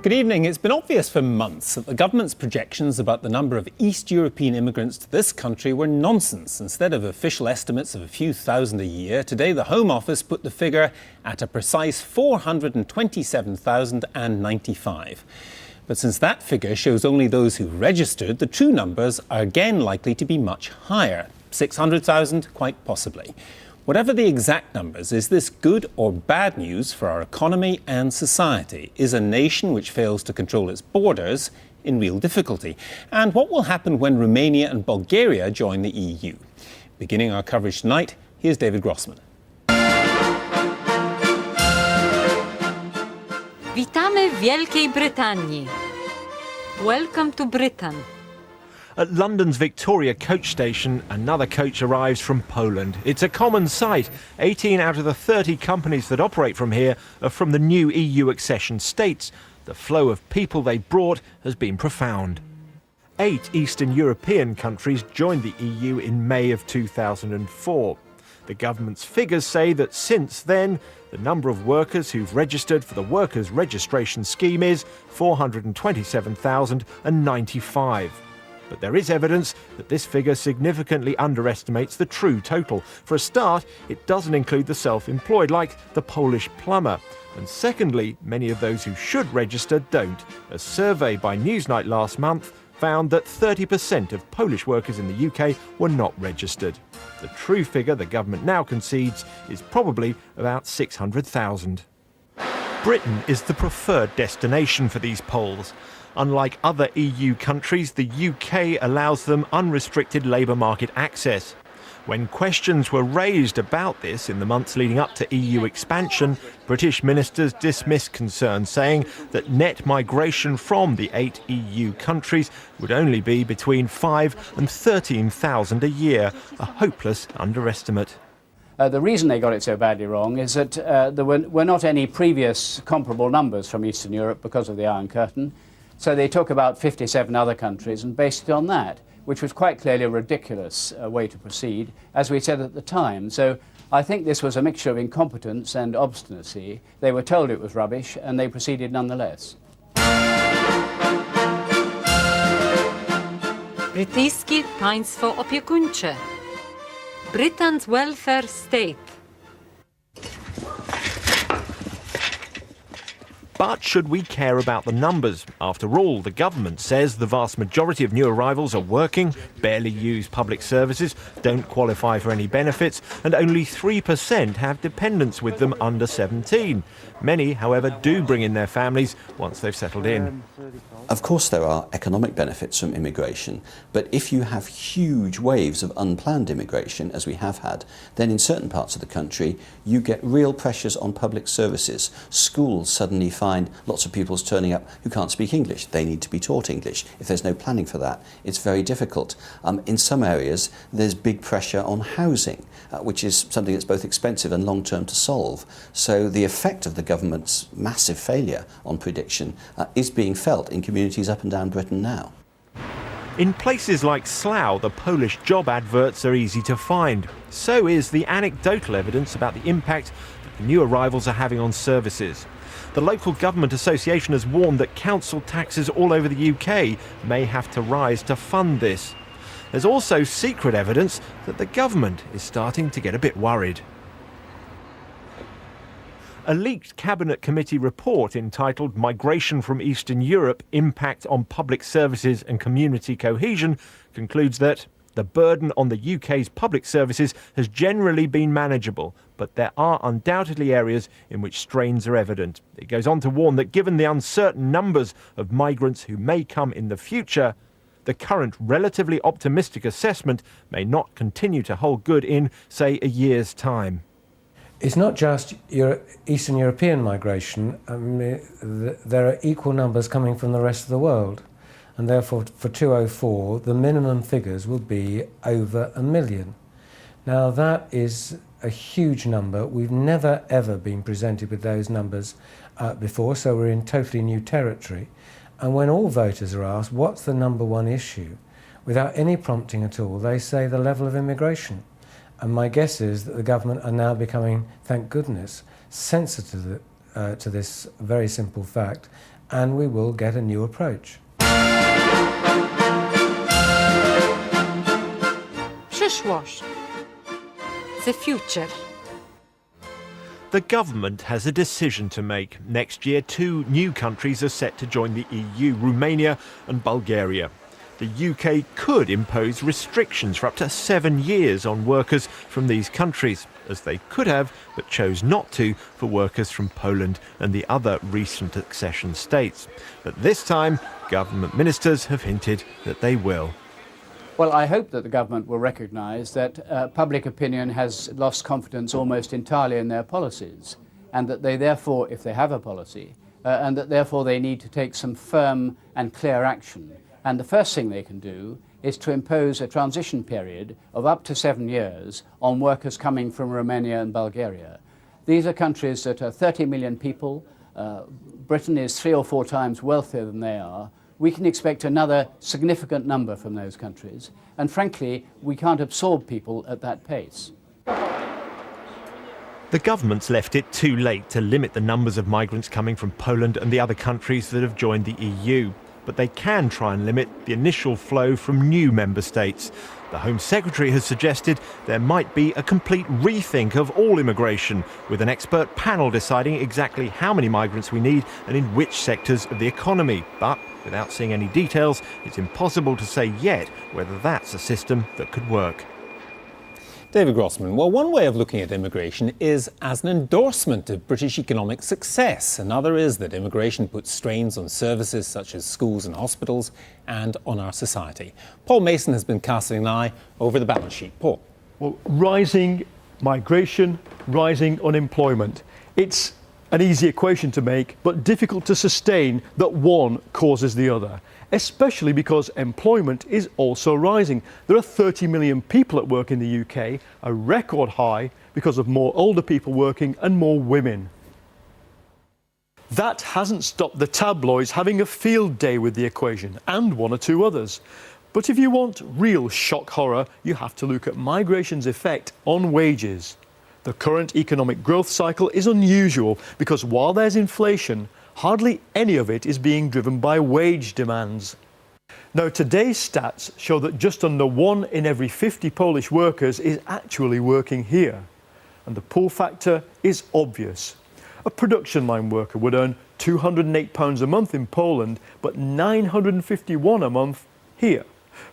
Good evening. It's been obvious for months that the government's projections about the number of East European immigrants to this country were nonsense. Instead of official estimates of a few thousand a year, today the Home Office put the figure at a precise 427,095. But since that figure shows only those who registered, the true numbers are again likely to be much higher. 600,000, quite possibly. Whatever the exact numbers, is this good or bad news for our economy and society? Is a nation which fails to control its borders in real difficulty? And what will happen when Romania and Bulgaria join the EU? Beginning our coverage tonight, here's David Grossman. Witamy w Wielkiej Brytanii. Welcome to Britain. At London's Victoria coach station, another coach arrives from Poland. It's a common sight. 18 out of the 30 companies that operate from here are from the new EU accession states. The flow of people they brought has been profound. 8 Eastern European countries joined the EU in May of 2004. The government's figures say that since then, the number of workers who've registered for the Workers' Registration Scheme is 427,095. But there is evidence that this figure significantly underestimates the true total. For a start, it doesn't include the self-employed, like the Polish plumber. And secondly, many of those who should register don't. A survey by Newsnight last month found that 30% of Polish workers in the UK were not registered. The true figure the government now concedes is probably about 600,000. Britain is the preferred destination for these Poles. Unlike other EU countries, the UK allows them unrestricted labour market access. When questions were raised about this in the months leading up to EU expansion, British ministers dismissed concerns, saying that net migration from the 8 EU countries would only be between 5 and 13,000 a year, a hopeless underestimate. The reason they got it so badly wrong is that there were not any previous comparable numbers from Eastern Europe because of the Iron Curtain. So they took about 57 other countries and based it on that, which was quite clearly a ridiculous way to proceed, as we said at the time. So I think this was a mixture of incompetence and obstinacy. They were told it was rubbish and they proceeded nonetheless. Brytyjskie państwo opiekuńcze. Britain's welfare state. But should we care about the numbers? After all, the government says the vast majority of new arrivals are working, barely use public services, don't qualify for any benefits, and only 3% have dependents with them under 17. Many, however, do bring in their families once they've settled in. Of course there are economic benefits from immigration, but if you have huge waves of unplanned immigration, as we have had, then in certain parts of the country you get real pressures on public services. Schools suddenly find lots of pupils turning up who can't speak English. They need to be taught English. If there's no planning for that, it's very difficult. In some areas there's big pressure on housing, which is something that's both expensive and long-term to solve. So the effect of the government's massive failure on prediction is being felt in communities up and down Britain now. In places like Slough, the Polish job adverts are easy to find. So is the anecdotal evidence about the impact that the new arrivals are having on services. The local government association has warned that council taxes all over the UK may have to rise to fund this. There's also secret evidence that the government is starting to get a bit worried. A leaked Cabinet Committee report entitled Migration from Eastern Europe, Impact on Public Services and Community Cohesion concludes that the burden on the UK's public services has generally been manageable, but there are undoubtedly areas in which strains are evident. It goes on to warn that given the uncertain numbers of migrants who may come in the future, the current relatively optimistic assessment may not continue to hold good in, say, a year's time. It's not just Eastern European migration. There are equal numbers coming from the rest of the world. And therefore, for 2004, the minimum figures will be over 1 million. Now, that is a huge number. We've never, ever been presented with those numbers before, so we're in totally new territory. And when all voters are asked, what's the number one issue? Without any prompting at all, they say the level of immigration. And my guess is that the government are now becoming, thank goodness, sensitive to this very simple fact and we will get a new approach. Przyszłość. The future. The government has a decision to make. Next year, 2 new countries are set to join the EU, Romania and Bulgaria. The UK could impose restrictions for up to 7 years on workers from these countries, as they could have, but chose not to, for workers from Poland and the other recent accession states. But this time, government ministers have hinted that they will. Well, I hope that the government will recognise that public opinion has lost confidence almost entirely in their policies, and that they therefore, if they have a policy, and that therefore they need to take some firm and clear action. And the first thing they can do is to impose a transition period of up to 7 years on workers coming from Romania and Bulgaria. These are countries that are 30 million people. Britain is 3 or 4 times wealthier than they are. We can expect another significant number from those countries. And frankly, we can't absorb people at that pace. The government's left it too late to limit the numbers of migrants coming from Poland and the other countries that have joined the EU. But they can try and limit the initial flow from new member states. The Home Secretary has suggested there might be a complete rethink of all immigration, with an expert panel deciding exactly how many migrants we need and in which sectors of the economy. But without seeing any details, it's impossible to say yet whether that's a system that could work. David Grossman, well, one way of looking at immigration is as an endorsement of British economic success. Another is that immigration puts strains on services such as schools and hospitals and on our society. Paul Mason has been casting an eye over the balance sheet. Paul. Well, rising migration, rising unemployment. It's an easy equation to make, but difficult to sustain that one causes the other, especially because employment is also rising. There are 30 million people at work in the UK, a record high because of more older people working and more women. That hasn't stopped the tabloids having a field day with the equation, and 1 or 2 others. But if you want real shock horror, you have to look at migration's effect on wages. The current economic growth cycle is unusual because while there's inflation, hardly any of it is being driven by wage demands. Now, today's stats show that just under 1 in every 50 Polish workers is actually working here. And the pull factor is obvious. A production line worker would earn £208 a month in Poland, but £951 a month here.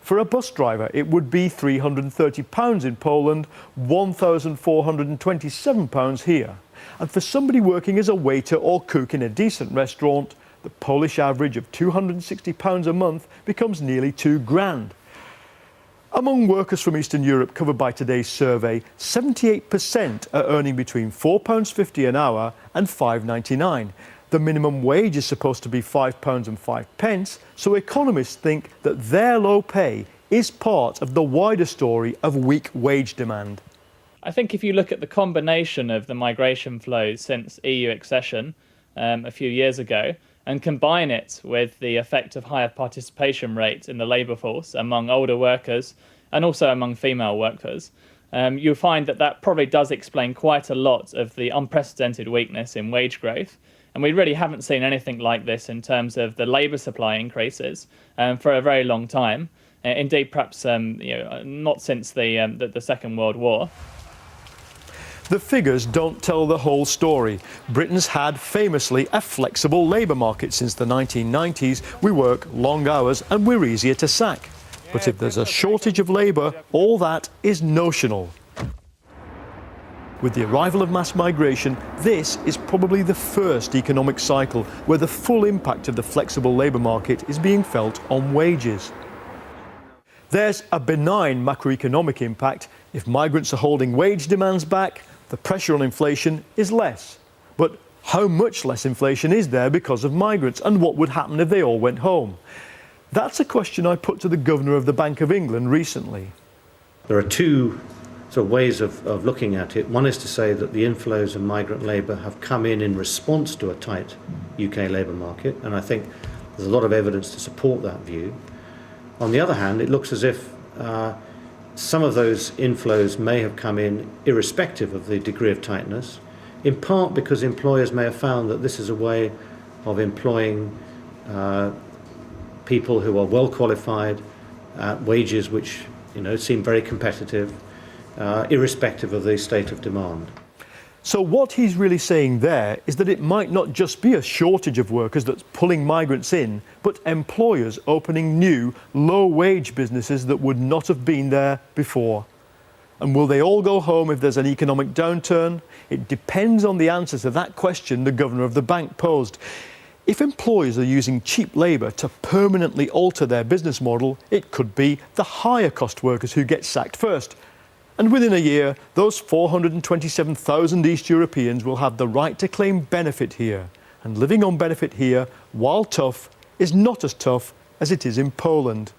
For a bus driver, it would be £330 in Poland, £1,427 here. And for somebody working as a waiter or cook in a decent restaurant, the Polish average of £260 a month becomes nearly £2,000. Among workers from Eastern Europe covered by today's survey, 78% are earning between £4.50 an hour and £5.99. The minimum wage is supposed to be £5.05, so economists think that their low pay is part of the wider story of weak wage demand. I think if you look at the combination of the migration flows since EU accession a few years ago and combine it with the effect of higher participation rates in the labour force among older workers and also among female workers, you'll find that that probably does explain quite a lot of the unprecedented weakness in wage growth. And we really haven't seen anything like this in terms of the labour supply increases for a very long time. Indeed, perhaps not since the Second World War. The figures don't tell the whole story. Britain's had famously a flexible labour market since the 1990s. We work long hours and we're easier to sack. But if there's a shortage of labour, all that is notional. With the arrival of mass migration, this is probably the first economic cycle where the full impact of the flexible labour market is being felt on wages. There's a benign macroeconomic impact. If migrants are holding wage demands back, the pressure on inflation is less. But how much less inflation is there because of migrants, and what would happen if they all went home? That's a question I put to the Governor of the Bank of England recently. There are 2 ways of looking at it. One is to say that the inflows of migrant labour have come in response to a tight UK labour market, and I think there's a lot of evidence to support that view. On the other hand, it looks as if some of those inflows may have come in irrespective of the degree of tightness, in part because employers may have found that this is a way of employing people who are well qualified at wages which seem very competitive, irrespective of the state of demand. So what he's really saying there is that it might not just be a shortage of workers that's pulling migrants in, but employers opening new, low-wage businesses that would not have been there before. And will they all go home if there's an economic downturn? It depends on the answer to that question the governor of the bank posed. If employers are using cheap labour to permanently alter their business model, it could be the higher cost workers who get sacked first. And within a year, those 427,000 East Europeans will have the right to claim benefit here. And living on benefit here, while tough, is not as tough as it is in Poland.